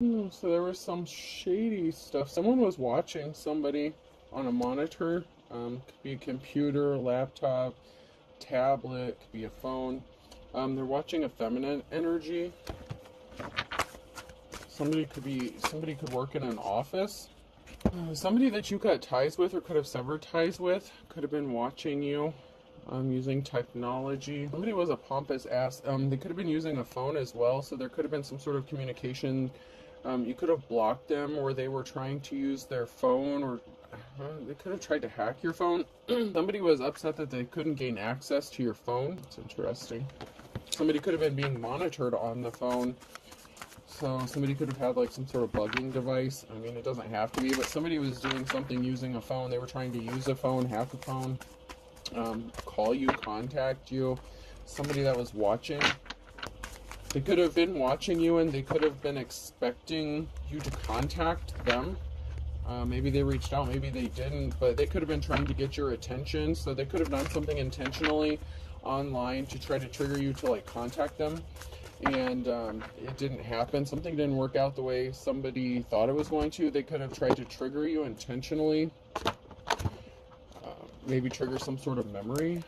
So there was some shady stuff. Someone was watching somebody on a monitor. Could be a computer, laptop, tablet, could be a phone. They're watching a feminine energy. Somebody could work in an office. Somebody that you cut ties with or could have severed ties with could have been watching you using technology. Somebody was a pompous ass. They could have been using a phone as well, so there could have been some sort of communication. You could have blocked them, or they were trying to use their phone, or they could have tried to hack your phone. Somebody was upset that they couldn't gain access to your phone. It's interesting. Somebody could have been being monitored on the phone. So somebody could have had like some sort of bugging device. I mean, it doesn't have to be, but somebody was doing something using a phone. They were trying to use a phone, hack a phone, call you, contact you. Somebody that was watching. They could have been watching you and they could have been expecting you to contact them. Maybe they reached out, maybe they didn't, but they could have been trying to get your attention. So they could have done something intentionally online to try to trigger you to like contact them. And it didn't happen. Something didn't work out the way somebody thought it was going to. They could have tried to trigger you intentionally. Maybe trigger some sort of memory.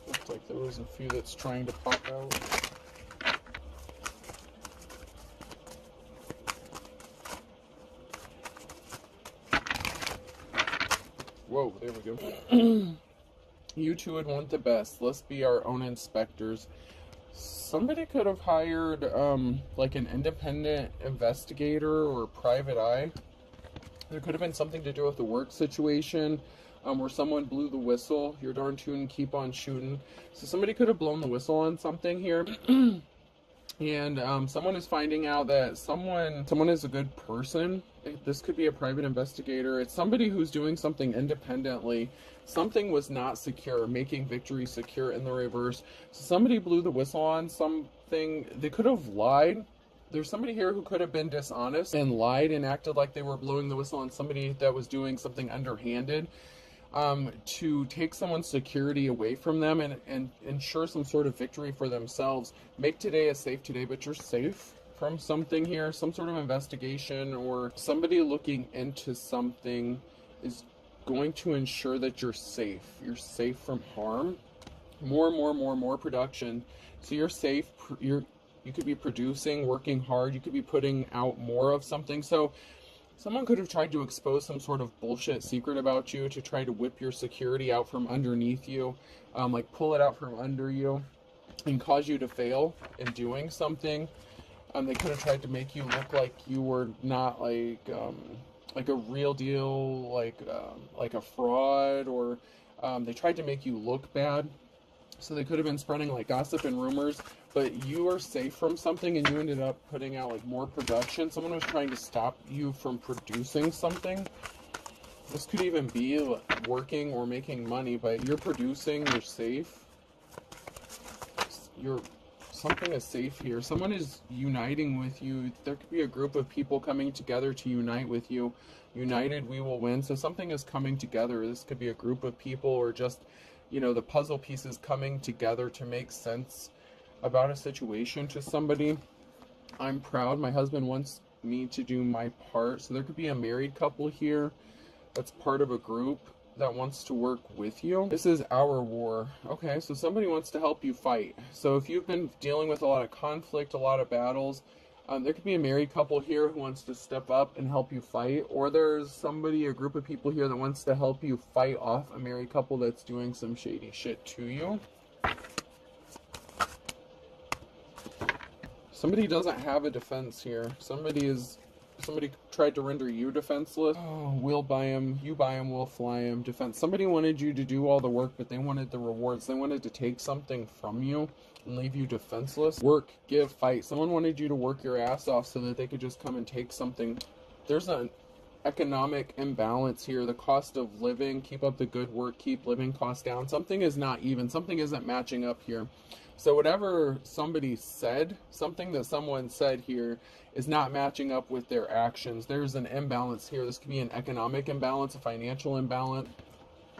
Looks like there was a few that's trying to pop out. Whoa, there we go. You two would want the best. Let's be our own inspectors. Somebody could have hired like an independent investigator or private eye. There could have been something to do with the work situation where someone blew the whistle. You're darn tootin', keep on shooting. So somebody could have blown the whistle on something here. And someone is finding out that someone is a good person. This could be a private investigator. It's somebody who's doing something independently. Something was not secure, making victory secure in the reverse. So somebody blew the whistle on something. They could have lied. There's somebody here who could have been dishonest and lied and acted like they were blowing the whistle on somebody that was doing something underhanded. To take someone's security away from them and ensure some sort of victory for themselves. Make today a safe today, but you're safe from something here, some sort of investigation, or somebody looking into something is going to ensure that you're safe. You're safe from harm. More production. So you're safe. You could be producing, working hard. You could be putting out more of something. So someone could have tried to expose some sort of bullshit secret about you to try to whip your security out from underneath you, like pull it out from under you and cause you to fail in doing something. They could have tried to make you look like you were not like a real deal, like a fraud, or they tried to make you look bad. So they could have been spreading like gossip and rumors, but you are safe from something and you ended up putting out like more production. Someone was trying to stop you from producing something. This could even be working or making money, but you're producing, you're safe. Something is safe here. Someone is uniting with you. There could be a group of people coming together to unite with you. United, we will win. So something is coming together. This could be a group of people or just, the puzzle pieces coming together to make sense about a situation to somebody. I'm proud. My husband wants me to do my part. So there could be a married couple here that's part of a group that wants to work with you. This is our war. Okay, so somebody wants to help you fight. So if you've been dealing with a lot of conflict, a lot of battles, there could be a married couple here who wants to step up and help you fight, or there's somebody, a group of people here that wants to help you fight off a married couple that's doing some shady shit to you. Somebody doesn't have a defense here. Somebody tried to render you defenseless. Oh, we'll buy him, you buy him, we'll fly him. Defense. Somebody wanted you to do all the work, but they wanted the rewards. They wanted to take something from you and leave you defenseless. Work, give, fight. Someone wanted you to work your ass off so that they could just come and take something. There's an economic imbalance here. The cost of living, keep up the good work, keep living costs down. Something is not even. Something isn't matching up here. So whatever somebody said, something that someone said here is not matching up with their actions. There's an imbalance here. This could be an economic imbalance, a financial imbalance.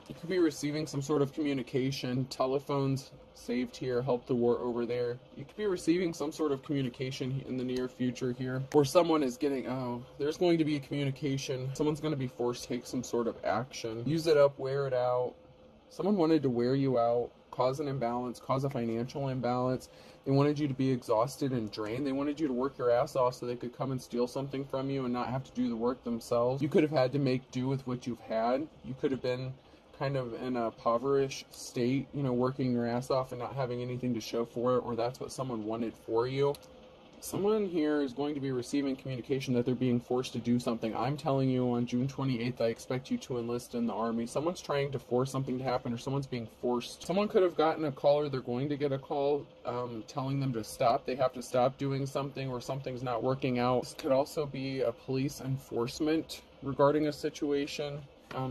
You could be receiving some sort of communication, telephones, saved here, help the war over there. You could be receiving some sort of communication in the near future here, or someone is getting, oh, there's going to be a communication. Someone's going to be forced to take some sort of action. Use it up, wear it out. Someone wanted to wear you out, cause an imbalance, cause a financial imbalance. They wanted you to be exhausted and drained. They wanted you to work your ass off so they could come and steal something from you and not have to do the work themselves. You could have had to make do with what you've had. You could have been kind of in a impoverished state, you know, working your ass off and not having anything to show for it, or that's what someone wanted for you. Someone here is going to be receiving communication that they're being forced to do something. I'm telling you, on June 28th, I expect you to enlist in the army. Someone's trying to force something to happen, or someone's being forced. Someone could have gotten a call, or they're going to get a call telling them to stop. They have to stop doing something, or something's not working out. This could also be a police enforcement regarding a situation.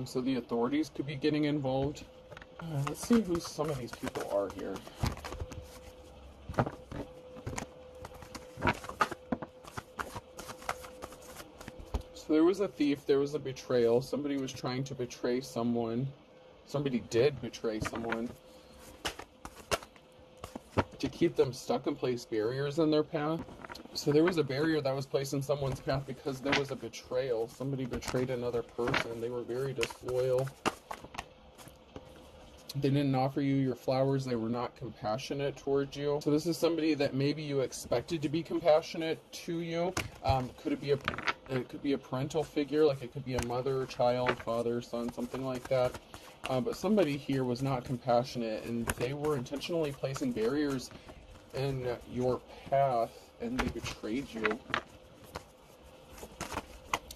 So the authorities could be getting involved. Let's see who some of these people are here. So there was a thief, there was a betrayal. Somebody was trying to betray someone. Somebody did betray someone to keep them stuck and place barriers in their path. So there was a barrier that was placed in someone's path because there was a betrayal. Somebody betrayed another person. They were very disloyal. They didn't offer you your flowers. They were not compassionate towards you. So this is somebody that maybe you expected to be compassionate to you. It could be a parental figure, like it could be a mother, child, father, son, something like that. But somebody here was not compassionate, and they were intentionally placing barriers in your path, and they betrayed you.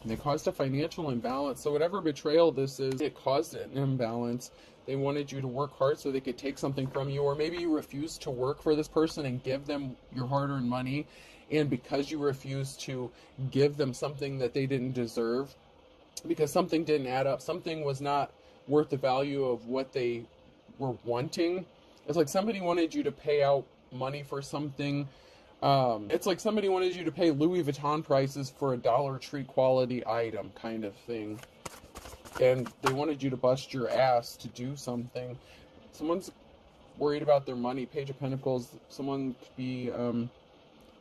And they caused a financial imbalance. So whatever betrayal this is, it caused an imbalance. They wanted you to work hard so they could take something from you, or maybe you refused to work for this person and give them your hard-earned money, and because you refused to give them something that they didn't deserve, because something didn't add up, something was not worth the value of what they were wanting. It's like somebody wanted you to pay out money for something. It's like somebody wanted you to pay Louis Vuitton prices for a Dollar Tree quality item kind of thing. And they wanted you to bust your ass to do something. Someone's worried about their money. Page of Pentacles. Someone could be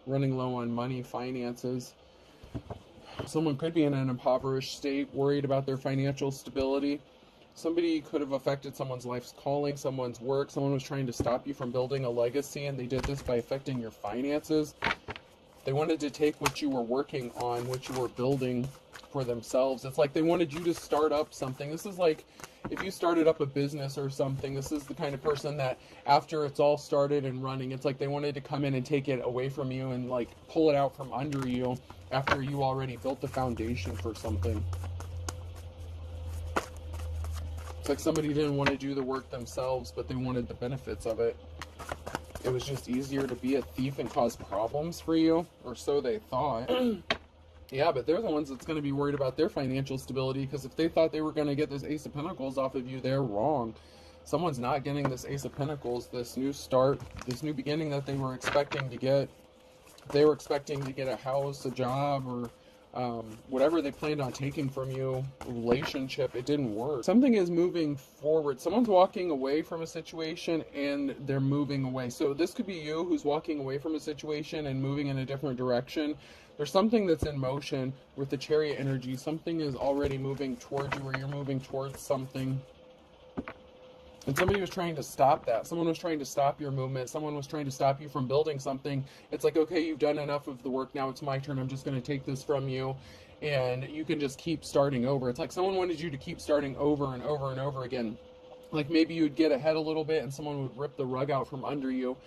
running low on money, finances. Someone could be in an impoverished state, worried about their financial stability. Somebody could have affected someone's life's calling, someone's work. Someone was trying to stop you from building a legacy, and they did this by affecting your finances. They wanted to take what you were working on, what you were building for themselves. It's like they wanted you to start up something. This is like if you started up a business or something. This is the kind of person that after it's all started and running, it's like they wanted to come in and take it away from you and like pull it out from under you after you already built the foundation for something. It's like somebody didn't want to do the work themselves, but they wanted the benefits of it. It was just easier to be a thief and cause problems for you, or so they thought. Yeah, but they're the ones that's going to be worried about their financial stability, because if they thought they were going to get this Ace of Pentacles off of you, they're wrong. Someone's not getting this Ace of Pentacles, this new start, this new beginning that they were expecting to get. They were expecting to get a house, a job, or whatever they planned on taking from you, a relationship. It didn't work. Something is moving forward. Someone's walking away from a situation and they're moving away. So this could be you who's walking away from a situation and moving in a different direction. There's something that's in motion with the Chariot energy. Something is already moving towards you, or you're moving towards something. And somebody was trying to stop that. Someone was trying to stop your movement. Someone was trying to stop you from building something. It's like, okay, you've done enough of the work. Now it's my turn. I'm just going to take this from you. And you can just keep starting over. It's like someone wanted you to keep starting over and over and over again. Like maybe you'd get ahead a little bit and someone would rip the rug out from under you.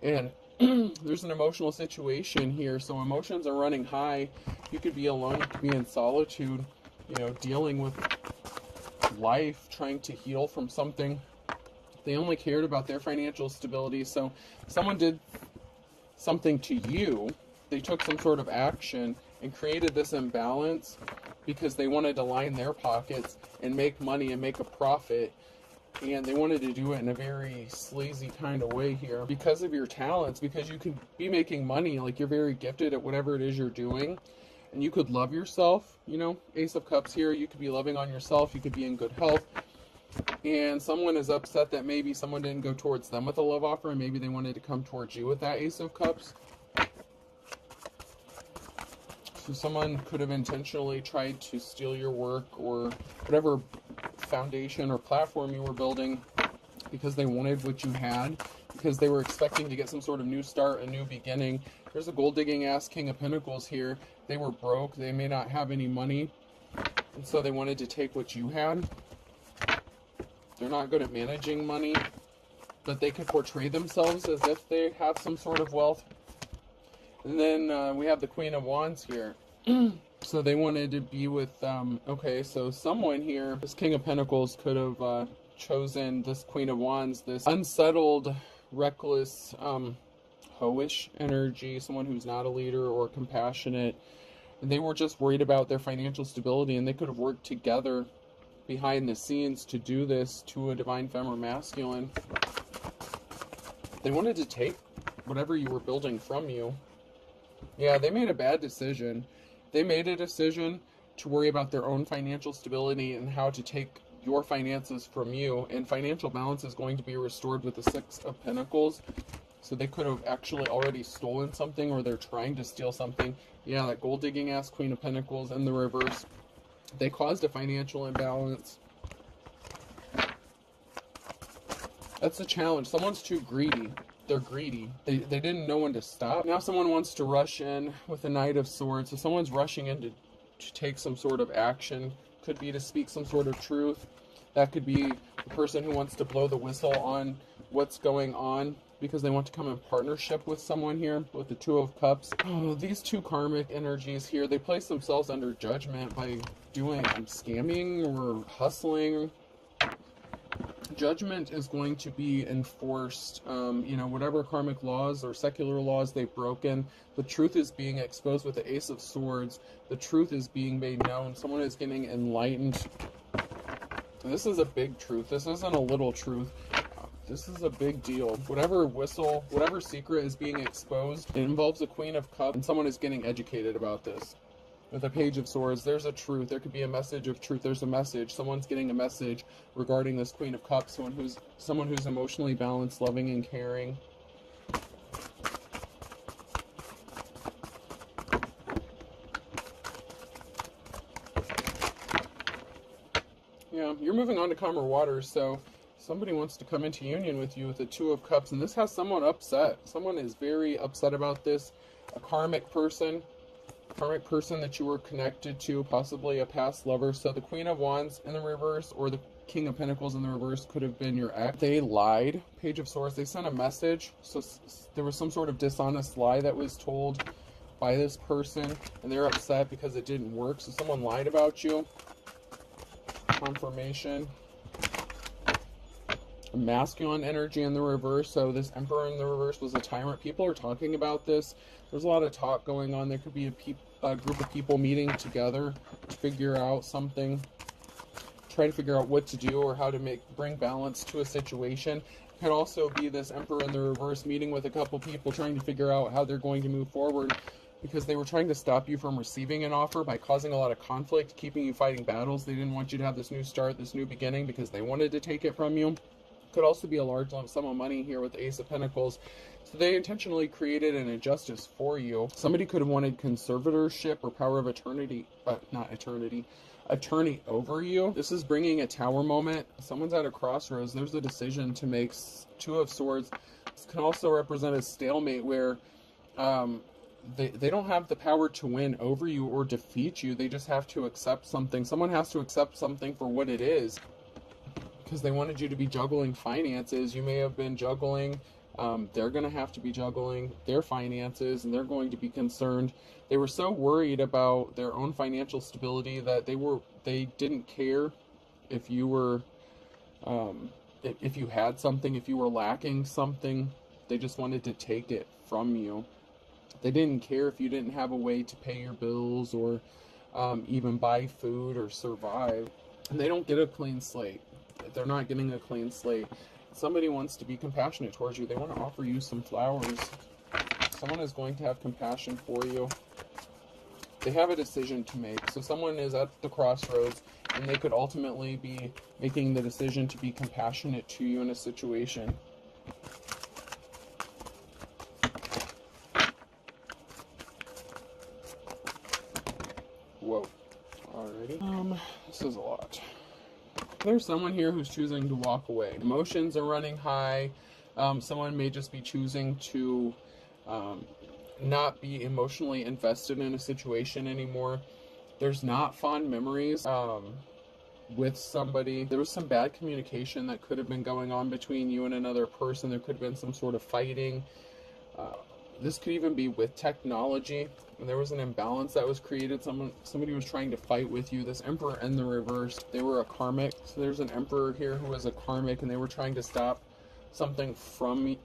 And there's an emotional situation here. So emotions are running high. You could be alone. You could be in solitude, you know, dealing with life, trying to heal from something. They only cared about their financial stability. So someone did something to you. They took some sort of action and created this imbalance because they wanted to line their pockets and make money and make a profit. And they wanted to do it in a very sleazy kind of way here because of your talents, because you could be making money. Like you're very gifted at whatever it is you're doing. And you could love yourself, you know, Ace of Cups here. You could be loving on yourself. You could be in good health. And someone is upset that maybe someone didn't go towards them with a love offer, and maybe they wanted to come towards you with that Ace of Cups. So someone could have intentionally tried to steal your work or whatever foundation or platform you were building because they wanted what you had, because they were expecting to get some sort of new start, a new beginning. There's a gold-digging ass King of Pentacles here. They were broke. They may not have any money, and so they wanted to take what you had. They're not good at managing money, but they could portray themselves as if they have some sort of wealth. And then we have the Queen of Wands here. So they wanted to be with, okay, so someone here, this King of Pentacles could have chosen this Queen of Wands, this unsettled, reckless, hoish energy, someone who's not a leader or compassionate. And they were just worried about their financial stability, and they could have worked together behind the scenes to do this to a divine femme or masculine. They wanted to take whatever you were building from you. Yeah, they made a bad decision. They made a decision to worry about their own financial stability and how to take your finances from you. And financial balance is going to be restored with the Six of Pentacles. So they could have actually already stolen something, or they're trying to steal something. Yeah, that gold-digging ass Queen of Pentacles in the reverse. They caused a financial imbalance. That's a challenge. Someone's too greedy. They're greedy. They didn't know when to stop. Now someone wants to rush in with the Knight of Swords. So someone's rushing in to take some sort of action. Could be to speak some sort of truth. That could be the person who wants to blow the whistle on what's going on because they want to come in partnership with someone here with the Two of Cups. Oh, these two karmic energies here, they place themselves under judgment by doing scamming or hustling. Judgment is going to be enforced. Whatever karmic laws or secular laws they've broken, the truth is being exposed with the Ace of Swords. The truth is being made known. Someone is getting enlightened. And this is a big truth. This isn't a little truth. This is a big deal. Whatever secret is being exposed, it involves a Queen of Cups, and someone is getting educated about this. With a Page of Swords, there's a truth. There could be a message of truth. There's a message. Someone's getting a message regarding this Queen of Cups. Someone who's emotionally balanced, loving, and caring. Yeah, you're moving on to calmer waters, so somebody wants to come into union with you with the Two of Cups, and this has someone upset. Someone is very upset about this. A karmic person that you were connected to, possibly a past lover. So the Queen of Wands in the reverse or the King of Pentacles in the reverse could have been your ex. They lied. Page of Swords, they sent a message. So there was some sort of dishonest lie that was told by this person, and they're upset because it didn't work. So someone lied about you. Confirmation. A masculine energy in the reverse. So this Emperor in the reverse was a tyrant. People are talking about this. There's a lot of talk going on. There could be a group of people meeting together to figure out something, try to figure out what to do or how to bring balance to a situation. It could also be this Emperor in the reverse meeting with a couple people trying to figure out how they're going to move forward, because they were trying to stop you from receiving an offer by causing a lot of conflict, keeping you fighting battles. They didn't want you to have this new start, this new beginning, because they wanted to take it from you. Could also be a large lump sum of money here with the Ace of Pentacles. So they intentionally created an injustice for you. Somebody could have wanted conservatorship or power of attorney over you. This is bringing a Tower moment. Someone's at a crossroads. There's a decision to make. Two of Swords. This can also represent a stalemate where they don't have the power to win over you or defeat you. They just have to accept something. Someone has to accept something for what it is, because they wanted you to be juggling finances. You may have been juggling. They're going to have to be juggling their finances, and they're going to be concerned. They were so worried about their own financial stability that they didn't care if you were, if you had something, if you were lacking something. They just wanted to take it from you. They didn't care if you didn't have a way to pay your bills or even buy food or survive. And they don't get a clean slate. They're not getting a clean slate. Somebody wants to be compassionate towards you. They want to offer you some flowers. Someone is going to have compassion for you. They have a decision to make. So someone is at the crossroads, And they could ultimately be making the decision to be compassionate to you in a situation. Whoa. Alrighty. This is a lot. There's someone here who's choosing to walk away. Emotions are running high. Someone may just be choosing to not be emotionally invested in a situation anymore. There's not fond memories with somebody. There was some bad communication that could have been going on between you and another person. There could have been some sort of fighting. This could even be with technology. And there was an imbalance that was created. Somebody was trying to fight with you. This Emperor in the reverse, they were a karmic. So there's an Emperor here who was a karmic, and they were trying to stop something from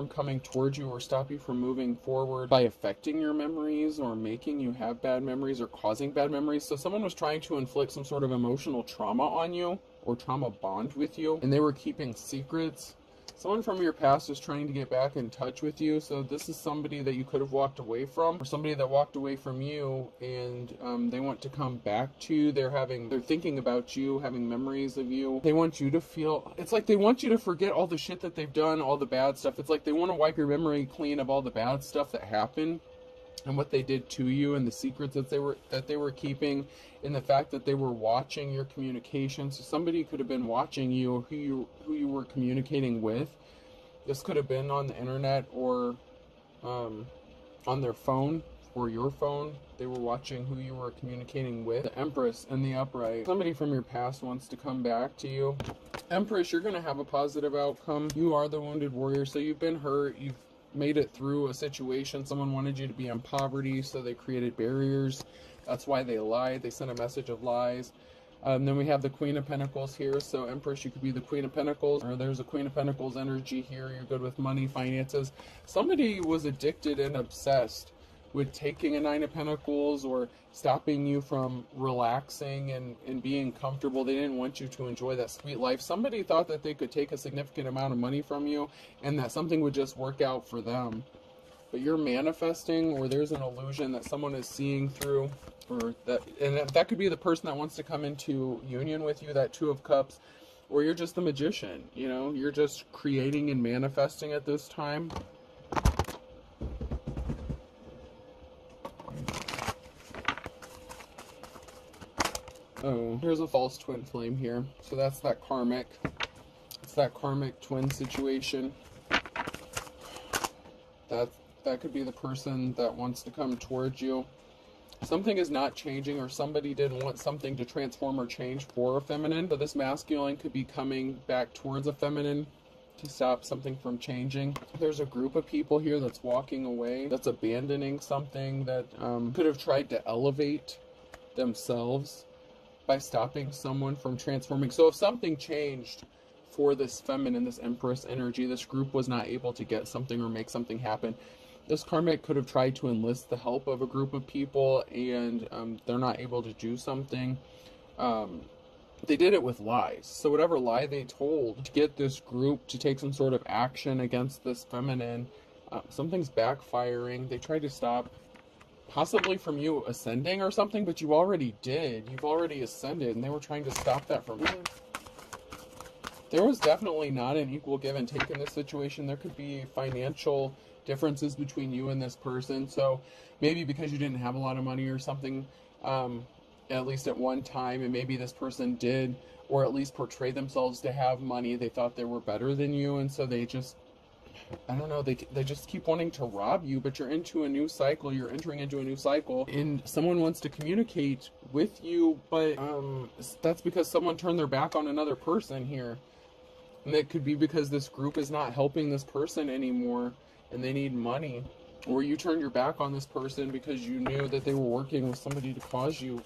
coming towards you, or stop you from moving forward by affecting your memories, or making you have bad memories, or causing bad memories. So someone was trying to inflict some sort of emotional trauma on you, or trauma bond with you, and they were keeping secrets. Someone from your past is trying to get back in touch with you. So this is somebody that you could have walked away from, or somebody that walked away from you, and they want to come back to you. They're thinking about you, having memories of you. They want you to feel, it's like they want you to forget all the shit that they've done, all the bad stuff. It's like they want to wipe your memory clean of all the bad stuff that happened, and what they did to you, and the secrets that they were keeping, and the fact that they were watching your communication. So somebody could have been watching you, who you were communicating with. This could have been on the internet, or on their phone, or your phone. They were watching who you were communicating with. The Empress and the Upright. Somebody from your past wants to come back to you. Empress, you're going to have a positive outcome. You are the wounded warrior, so you've been hurt. You've made it through a situation. Someone wanted you to be in poverty, so they created barriers. That's why they lied. They sent a message of lies. Then we have the Queen of Pentacles here. So Empress, you could be the Queen of Pentacles, or there's a Queen of Pentacles energy here. You're good with money, finances. Somebody was addicted and obsessed with taking a Nine of Pentacles, or stopping you from relaxing and being comfortable. They didn't want you to enjoy that sweet life. Somebody thought that they could take a significant amount of money from you, and that something would just work out for them. But you're manifesting, or there's an illusion that someone is seeing through, or that could be the person that wants to come into union with you, that Two of Cups, or you're just the magician. You know, you're just creating and manifesting at this time. Oh, here's a false twin flame here. So that's that karmic. It's that karmic twin situation. That could be the person that wants to come towards you. Something is not changing, or somebody didn't want something to transform or change for a feminine. So this masculine could be coming back towards a feminine to stop something from changing. There's a group of people here that's walking away, that's abandoning something, that could have tried to elevate themselves by stopping someone from transforming. So if something changed for this feminine, this Empress energy, this group was not able to get something or make something happen. This karmic could have tried to enlist the help of a group of people, and they're not able to do something. They did it with lies. So whatever lie they told to get this group to take some sort of action against this feminine, something's backfiring. They tried to stop, possibly from you ascending or something, but you already did. You've already ascended, and they were trying to stop that from you. There was definitely not an equal give and take in this situation. There could be financial differences between you and this person. So maybe because you didn't have a lot of money or something, at least at one time, and maybe this person did, or at least portray themselves to have money. They thought they were better than you, and so they just, I don't know, they just keep wanting to rob you. But you're into a new cycle. You're entering into a new cycle, and someone wants to communicate with you, but that's because someone turned their back on another person here. And it could be because this group is not helping this person anymore, and they need money. Or you turned your back on this person because you knew that they were working with somebody to cause you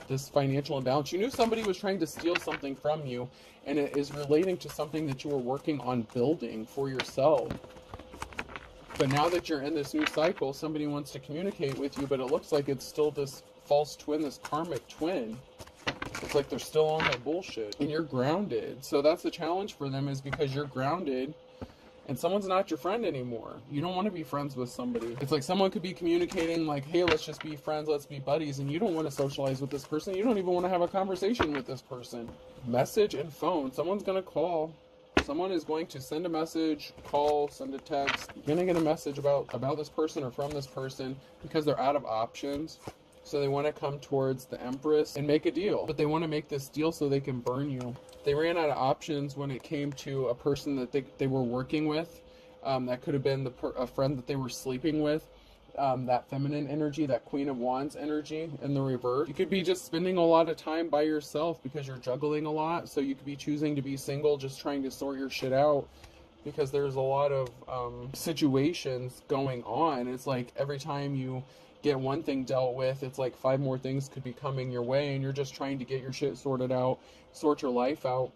this financial imbalance. You knew somebody was trying to steal something from you, and it is relating to something that you were working on building for yourself. But now that you're in this new cycle, somebody wants to communicate with you, but it looks like it's still this false twin, this karmic twin. It's like they're still on that bullshit, and you're grounded. So that's the challenge for them, is because you're grounded, and someone's not your friend anymore. You don't want to be friends with somebody. It's like someone could be communicating like, hey, let's just be friends, let's be buddies, and you don't want to socialize with this person. You don't even want to have a conversation with this person. Message and phone. Someone's going to call. Someone is going to send a message, call, send a text. You're going to get a message about this person or from this person because they're out of options. So they want to come towards the Empress and make a deal. But they want to make this deal so they can burn you. They ran out of options when it came to a person that they were working with. That could have been a friend that they were sleeping with. That feminine energy, that Queen of Wands energy in the reverse. You could be just spending a lot of time by yourself because you're juggling a lot. So you could be choosing to be single, just trying to sort your shit out. Because there's a lot of situations going on. It's like every time you get one thing dealt with, it's like 5 more things could be coming your way, and you're just trying to get your shit sorted out, sort your life out,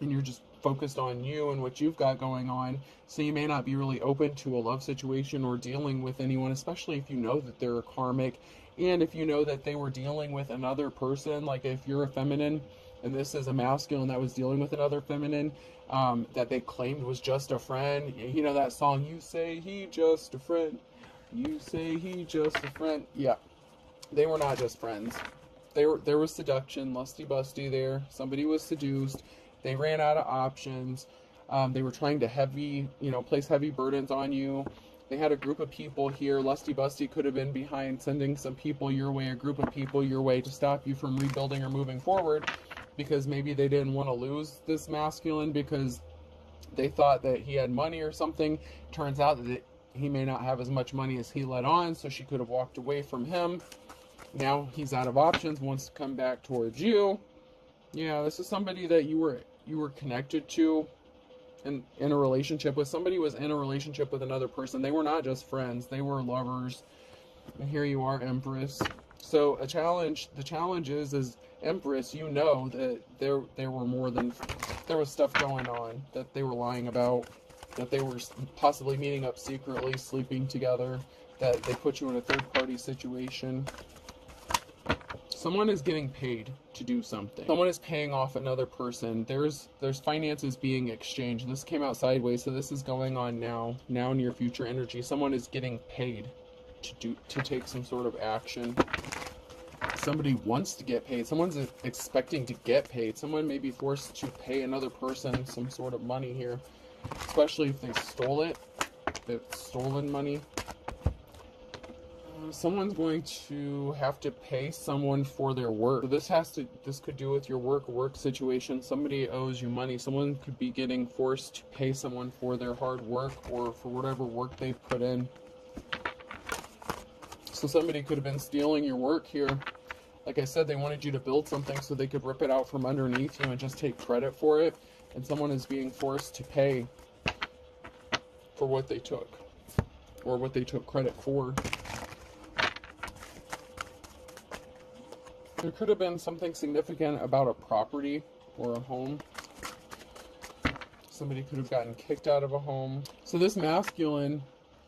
and you're just focused on you and what you've got going on. So you may not be really open to a love situation or dealing with anyone, especially if you know that they're a karmic, and if you know that they were dealing with another person. Like if you're a feminine and this is a masculine that was dealing with another feminine, that they claimed was just a friend. You know that song, you say he just a friend, you say he just a friend. Yeah, they were not just friends. There was seduction, lusty busty there. Somebody was seduced. They ran out of options. They were trying to place heavy burdens on you. They had a group of people here. Lusty busty could have been behind sending some people your way, a group of people your way to stop you from rebuilding or moving forward, because maybe they didn't want to lose this masculine because they thought that he had money or something. Turns out that he may not have as much money as he let on, so she could have walked away from him. Now he's out of options, wants to come back towards you. Yeah, this is somebody that you were connected to and in a relationship with. Somebody was in a relationship with another person. They were not just friends, they were lovers. And here you are, Empress. So the challenge is Empress, you know that there were more than, there was stuff going on that they were lying about, that they were possibly meeting up secretly, sleeping together, that they put you in a third-party situation. Someone is getting paid to do something. Someone is paying off another person. There's finances being exchanged. This came out sideways, so this is going on now near future energy. Someone is getting paid to take some sort of action. Somebody wants to get paid. Someone's expecting to get paid. Someone may be forced to pay another person some sort of money here, especially if they stole it. They've stolen money. Someone's going to have to pay someone for their work. So this could do with your work situation. Somebody owes you money. Someone could be getting forced to pay someone for their hard work or for whatever work they've put in. So somebody could have been stealing your work here. Like I said, they wanted you to build something so they could rip it out from underneath you and just take credit for it. And someone is being forced to pay for what they took, or what they took credit for. There could have been something significant about a property or a home. Somebody could have gotten kicked out of a home. So this masculine,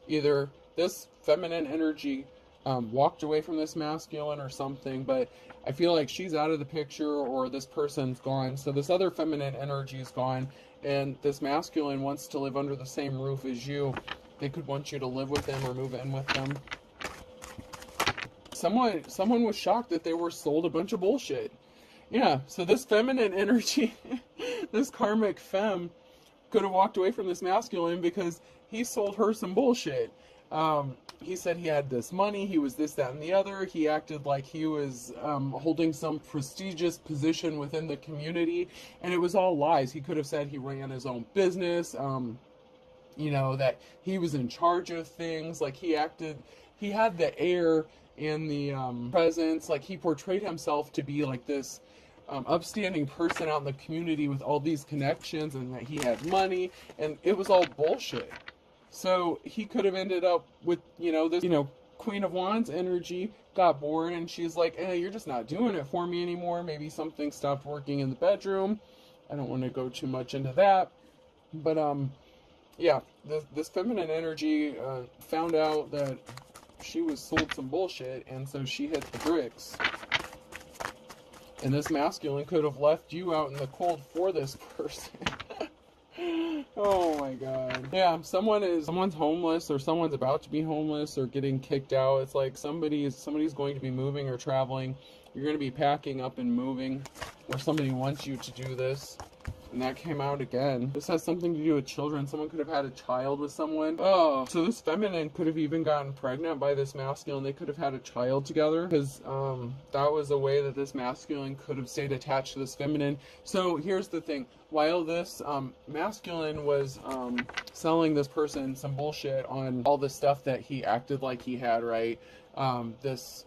either this feminine energy walked away from this masculine or something, but I feel like she's out of the picture or this person's gone. So this other feminine energy is gone, and this masculine wants to live under the same roof as you. They could want you to live with them or move in with them. Someone was shocked that they were sold a bunch of bullshit. Yeah, so this feminine energy, this karmic femme, could have walked away from this masculine because he sold her some bullshit. He said he had this money, he was this, that, and the other. He acted like he was holding some prestigious position within the community, and it was all lies. He could have said he ran his own business, that he was in charge of things. Like he had the air and the presence, like he portrayed himself to be like this upstanding person out in the community with all these connections, and that he had money, and it was all bullshit. So he could have ended up with, this, Queen of Wands energy, got bored, and she's like, hey, you're just not doing it for me anymore. Maybe something stopped working in the bedroom. I don't want to go too much into that. But, yeah, this feminine energy found out that she was sold some bullshit, and so she hit the bricks. And this masculine could have left you out in the cold for this person. Oh my god. Yeah, someone's homeless, or someone's about to be homeless, or getting kicked out. It's like somebody's going to be moving or traveling. You're going to be packing up and moving, or somebody wants you to do this. And that came out again. This has something to do with children. Someone could have had a child with someone. Oh, so this feminine could have even gotten pregnant by this masculine. They could have had a child together, because that was a way that this masculine could have stayed attached to this feminine. So here's the thing. While this masculine was selling this person some bullshit on all the stuff that he acted like he had, right? This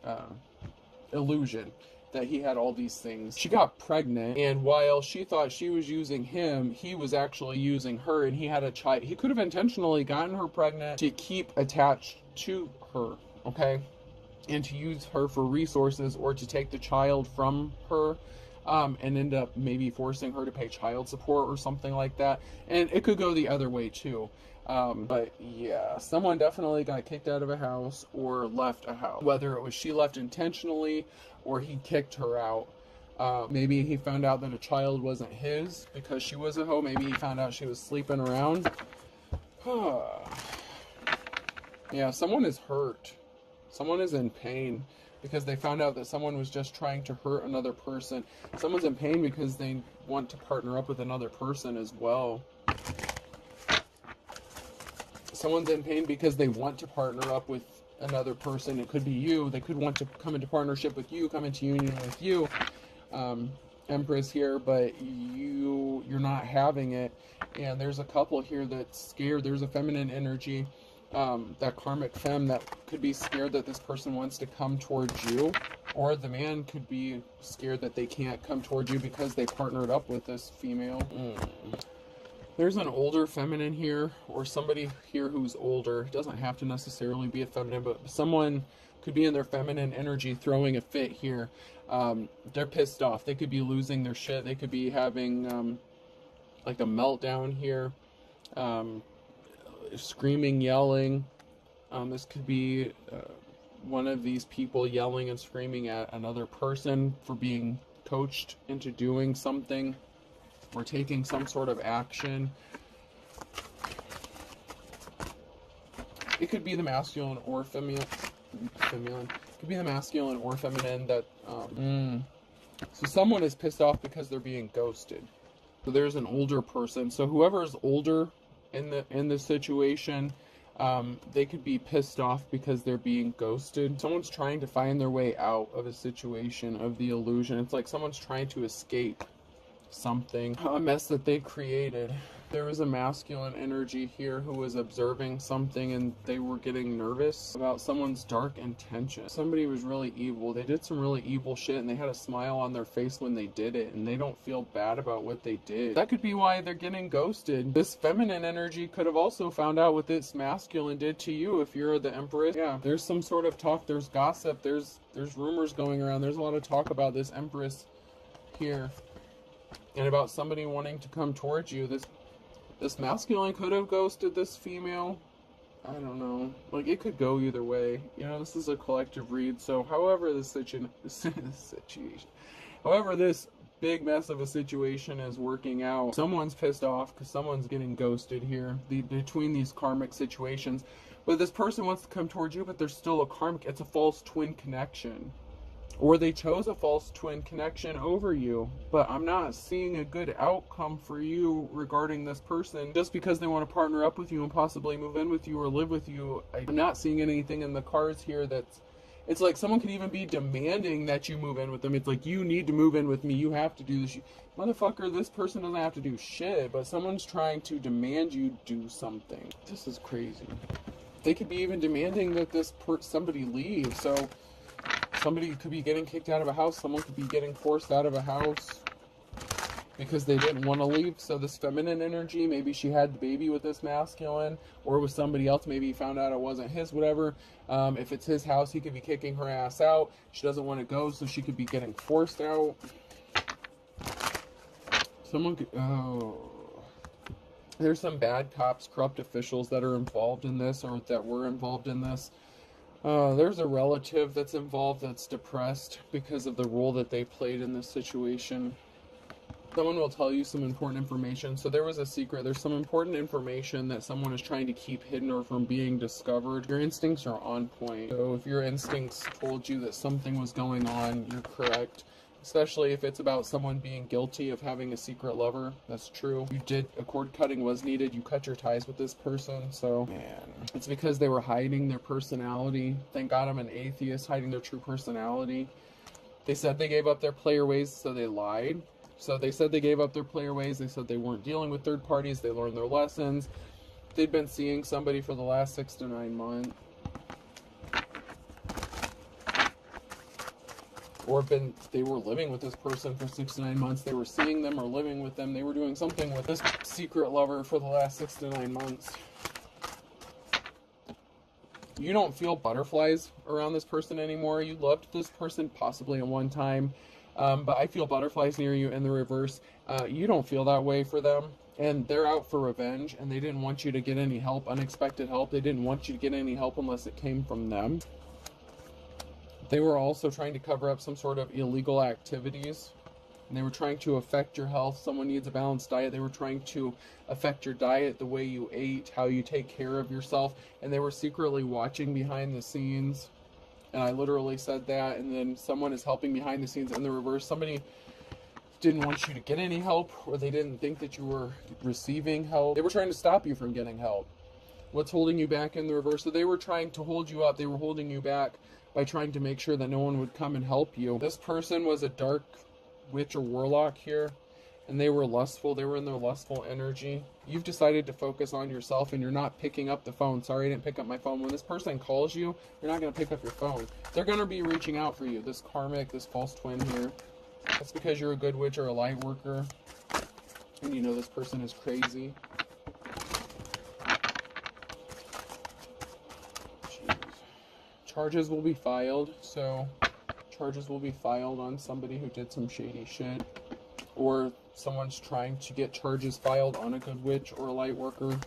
illusion that he had all these things. She got pregnant, and while she thought she was using him, he was actually using her, and he had a child. He could have intentionally gotten her pregnant to keep attached to her, okay? And to use her for resources, or to take the child from her, and end up maybe forcing her to pay child support or something like that. And it could go the other way too. But yeah, someone definitely got kicked out of a house or left a house. Whether it was she left intentionally or he kicked her out. Maybe he found out that a child wasn't his because she was a hoe. Maybe he found out she was sleeping around. Yeah, someone is hurt. Someone is in pain because they found out that someone was just trying to hurt another person. Someone's in pain because they want to partner up with another person as well. Someone's in pain because they want to partner up with another person. It could be you. They could want to come into partnership with you, come into union with you, Empress here, but you're not having it. And there's a couple here that's scared. There's a feminine energy, that karmic femme, that could be scared that this person wants to come towards you, or the man could be scared that they can't come towards you because they partnered up with this female. There's an older feminine here, or somebody here who's older. It doesn't have to necessarily be a feminine, but someone could be in their feminine energy throwing a fit here. They're pissed off. They could be losing their shit. They could be having like a meltdown here. Screaming, yelling. This could be one of these people yelling and screaming at another person for being coached into doing something, or taking some sort of action. It could be the masculine or feminine. It could be the masculine or feminine that so someone is pissed off because they're being ghosted. So there's an older person. So whoever is older in the situation, they could be pissed off because they're being ghosted. Someone's trying to find their way out of a situation of the illusion. It's like someone's trying to escape something, a mess that they created. There was a masculine energy here who was observing something, and they were getting nervous about someone's dark intention. Somebody was really evil. They did some really evil shit, and they had a smile on their face when they did it, and they don't feel bad about what they did. That could be why they're getting ghosted. This feminine energy could have also found out what this masculine did to you if you're the Empress. Yeah, there's some sort of talk, there's gossip, there's rumors going around. There's a lot of talk about this Empress here, and about somebody wanting to come towards you. This masculine could have ghosted this female. I don't know. Like, it could go either way. You know, this is a collective read. So, however this however this big mess of a situation is working out, someone's pissed off because someone's getting ghosted here between these karmic situations. But this person wants to come towards you, but there's still a karmic. It's a false twin connection. Or they chose a false twin connection over you. But I'm not seeing a good outcome for you regarding this person. Just because they want to partner up with you and possibly move in with you or live with you, I'm not seeing anything in the cards here that's... It's like someone could even be demanding that you move in with them. It's like, you need to move in with me. You have to do this. Motherfucker, this person doesn't have to do shit. But someone's trying to demand you do something. This is crazy. They could be even demanding that somebody leave. So... somebody could be getting kicked out of a house. Someone could be getting forced out of a house because they didn't want to leave. So this feminine energy, maybe she had the baby with this masculine, or with somebody else. Maybe he found out it wasn't his, whatever. If it's his house, he could be kicking her ass out. She doesn't want to go, so she could be getting forced out. Someone could... Oh... There's some bad cops, corrupt officials that are involved in this, or that were involved in this. There's a relative that's involved that's depressed because of the role that they played in this situation. Someone will tell you some important information. So there was a secret. There's some important information that someone is trying to keep hidden or from being discovered. Your instincts are on point. So if your instincts told you that something was going on, you're correct. Especially if it's about someone being guilty of having a secret lover. That's true. You did, a cord cutting was needed. You cut your ties with this person. So, man, it's because they were hiding their personality. Thank God I'm an atheist, hiding their true personality. They said they gave up their player ways, so they lied. So they said they gave up their player ways. They said they weren't dealing with third parties. They learned their lessons. They'd been seeing somebody for the last 6 to 9 months. Or they were living with this person for 6 to 9 months. They were seeing them or living with them. They were doing something with this secret lover for the last 6 to 9 months. You don't feel butterflies around this person anymore. You loved this person possibly at one time. But I feel butterflies near you in the reverse. You don't feel that way for them. And they're out for revenge. And they didn't want you to get any help, unexpected help. They didn't want you to get any help unless it came from them. They were also trying to cover up some sort of illegal activities. And they were trying to affect your health. Someone needs a balanced diet. They were trying to affect your diet, the way you ate, how you take care of yourself. And they were secretly watching behind the scenes. And I literally said that. And then someone is helping behind the scenes in the reverse. Somebody didn't want you to get any help, or they didn't think that you were receiving help. They were trying to stop you from getting help. What's holding you back in the reverse? So they were trying to hold you up. They were holding you back by trying to make sure that no one would come and help you. This person was a dark witch or warlock here, and they were lustful. They were in their lustful energy. You've decided to focus on yourself, and you're not picking up the phone. Sorry, I didn't pick up my phone. When this person calls you, you're not going to pick up your phone. They're going to be reaching out for you. This karmic, this false twin here. That's because you're a good witch or a light worker, and you know this person is crazy. Charges will be filed, so charges will be filed on somebody who did some shady shit, or someone's trying to get charges filed on a good witch or a light worker.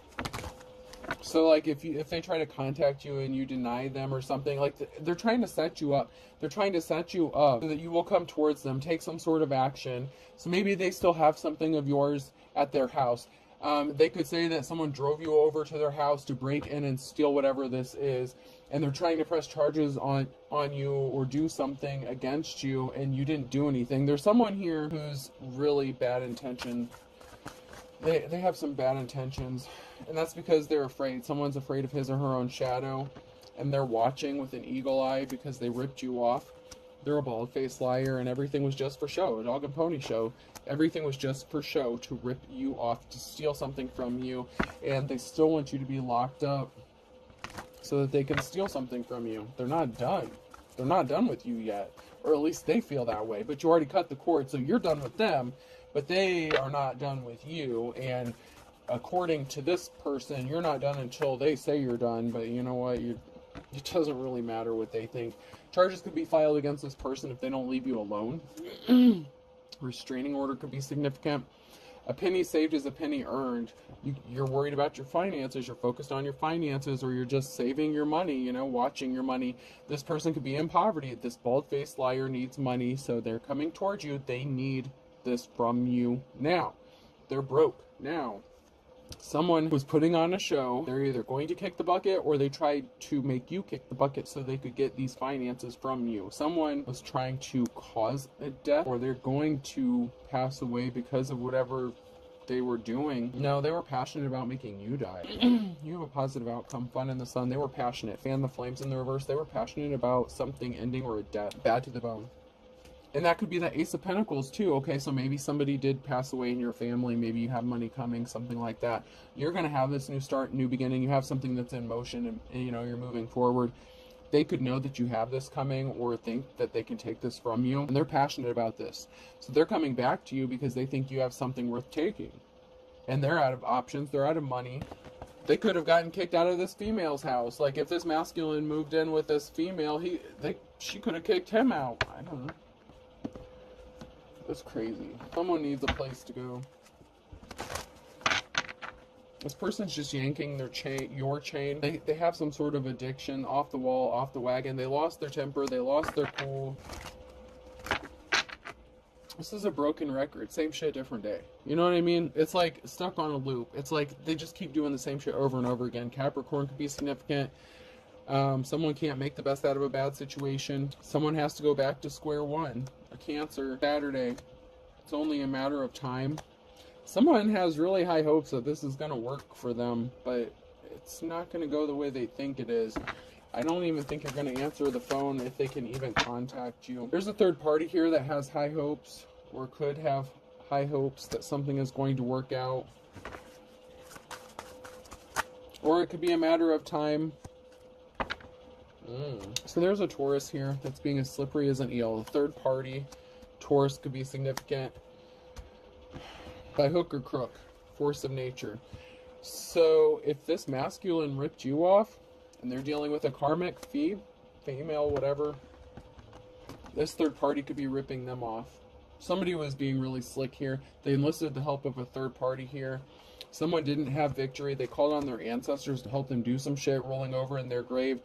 So like if they try to contact you and you deny them or something, like they're trying to set you up. They're trying to set you up so that you will come towards them, take some sort of action. So maybe they still have something of yours at their house. They could say that someone drove you over to their house to break in and steal whatever this is, and they're trying to press charges on you or do something against you, and you didn't do anything. There's someone here who's really bad intention. They have some bad intentions, and that's because they're afraid. Someone's afraid of his or her own shadow, and they're watching with an eagle eye because they ripped you off. They're a bald-faced liar, and everything was just for show, a dog and pony show. Everything was just for show, to rip you off, to steal something from you, and they still want you to be locked up so that they can steal something from you. They're not done. They're not done with you yet, or at least they feel that way, but you already cut the cord, so you're done with them, but they are not done with you, and according to this person, you're not done until they say you're done, but you know what, it doesn't really matter what they think. Charges could be filed against this person if they don't leave you alone. Restraining order could be significant. A penny saved is a penny earned. You're worried about your finances, you're focused on your finances, or you're just saving your money, watching your money. This person could be in poverty. This bald-faced liar needs money, so they're coming towards you. They need this from you now. They're broke now. Someone who's putting on a show, they're either going to kick the bucket or they tried to make you kick the bucket so they could get these finances from you. Someone was trying to cause a death, or they're going to pass away because of whatever they were doing. No, they were passionate about making you die. You have a positive outcome, fun in the sun. They were passionate. Fan the flames in the reverse. They were passionate about something ending or a death. Bad to the bone. And that could be the Ace of Pentacles too. Okay, so maybe somebody did pass away in your family. Maybe you have money coming, something like that. You're going to have this new start, new beginning. You have something that's in motion, and you're moving forward. They could know that you have this coming, or think that they can take this from you. And they're passionate about this. So they're coming back to you because they think you have something worth taking. And they're out of options. They're out of money. They could have gotten kicked out of this female's house. Like if this masculine moved in with this female, she could have kicked him out. I don't know. That's crazy. Someone needs a place to go. This person's just yanking your chain. They have some sort of addiction, off the wall, off the wagon. They lost their temper. They lost their cool. This is a broken record. Same shit, different day. You know what I mean? It's like stuck on a loop. It's like they just keep doing the same shit over and over again. Capricorn could be significant. Someone can't make the best out of a bad situation. Someone has to go back to square one. A Cancer, Saturday. It's only a matter of time. Someone has really high hopes that this is going to work for them, but it's not going to go the way they think it is. I don't even think you're going to answer the phone if they can even contact you. There's a third party here that has high hopes, or could have high hopes that something is going to work out. Or it could be a matter of time. So there's a Taurus here that's being as slippery as an eel. The third party, Taurus, could be significant by hook or crook, force of nature. So if this masculine ripped you off, and they're dealing with a karmic female, whatever, this third party could be ripping them off. Somebody was being really slick here. They enlisted the help of a third party here. Someone didn't have victory. They called on their ancestors to help them do some shit, rolling over in their grave.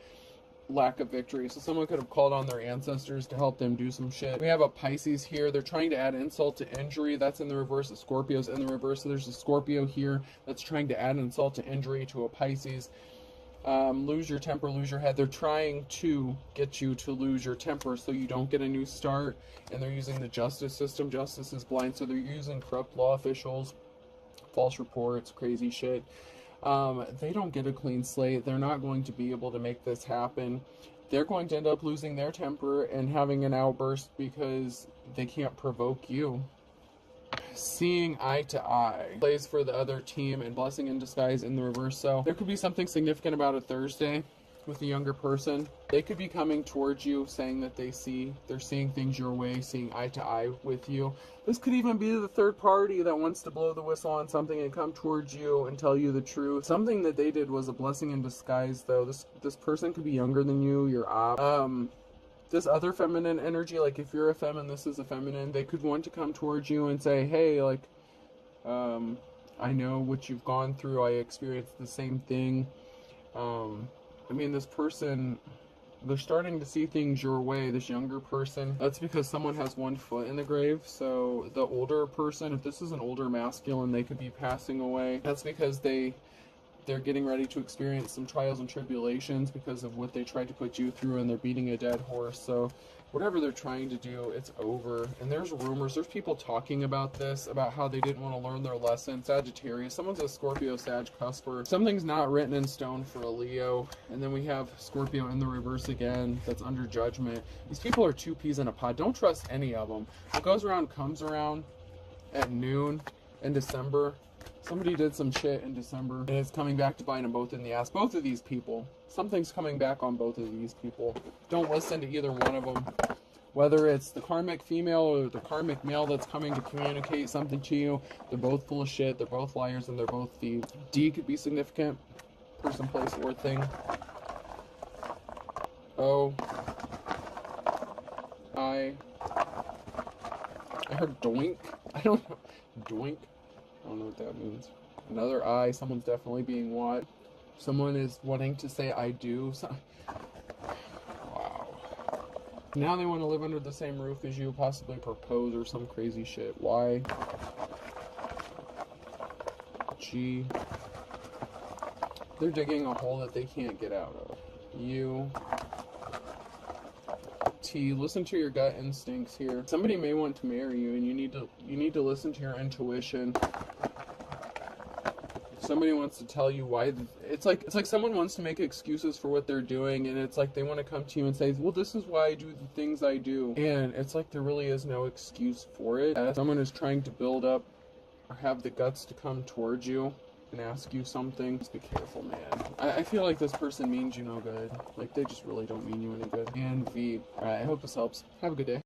Lack of victory. So someone could have called on their ancestors to help them do some shit. We have a Pisces here. They're trying to add insult to injury. That's in the reverse. The Scorpio's in the reverse. So there's a Scorpio here that's trying to add insult to injury to a Pisces. Lose your temper, lose your head. They're trying to get you to lose your temper so you don't get a new start. And they're using the justice system. Justice is blind. So they're using corrupt law officials, false reports, crazy shit. They don't get a clean slate. They're not going to be able to make this happen. They're going to end up losing their temper and having an outburst because they can't provoke you. Seeing eye to eye plays for the other team, and blessing in disguise in the reverse. So there could be something significant about a Thursday with a younger person. They could be coming towards you saying that they're seeing things your way, seeing eye to eye with you. This could even be the third party that wants to blow the whistle on something and come towards you and tell you the truth. Something that they did was a blessing in disguise, though. This person could be younger than you, your this other feminine energy, like if you're a feminine, this is a feminine, they could want to come towards you and say, hey, like, I know what you've gone through, I experienced the same thing. I mean, this person, they're starting to see things your way, this younger person. That's because someone has one foot in the grave. So the older person, if this is an older masculine, they could be passing away. That's because they're getting ready to experience some trials and tribulations because of what they tried to put you through, and they're beating a dead horse. So whatever they're trying to do, it's over. And there's rumors, there's people talking about this, about how they didn't want to learn their lesson. Sagittarius, someone's a Scorpio, Sag, cusper. Something's not written in stone for a Leo. And then we have Scorpio in the reverse again, that's under judgment. These people are two peas in a pod. Don't trust any of them. What goes around comes around. At noon in December, somebody did some shit in December, and it's coming back to bite them both in the ass. Both of these people. Something's coming back on both of these people. Don't listen to either one of them. Whether it's the karmic female or the karmic male that's coming to communicate something to you, they're both full of shit, they're both liars, and they're both thieves. D could be significant. Person, place, or thing. O. I heard doink. I don't know. Doink. I don't know what that means. Another I. Someone's definitely being what? Someone is wanting to say I do. Wow. Now they want to live under the same roof as you, possibly propose or some crazy shit. Y. G. They're digging a hole that they can't get out of. U. T. Listen to your gut instincts here. Somebody may want to marry you, and you need to listen to your intuition. Somebody wants to tell you why. It's like someone wants to make excuses for what they're doing, and it's like they want to come to you and say, well, this is why I do the things I do. And it's like there really is no excuse for it. Someone is trying to build up or have the guts to come towards you and ask you something. Just be careful, man. I feel like this person means you no good. Like, they just really don't mean you any good. And V. Alright, I hope this helps. Have a good day.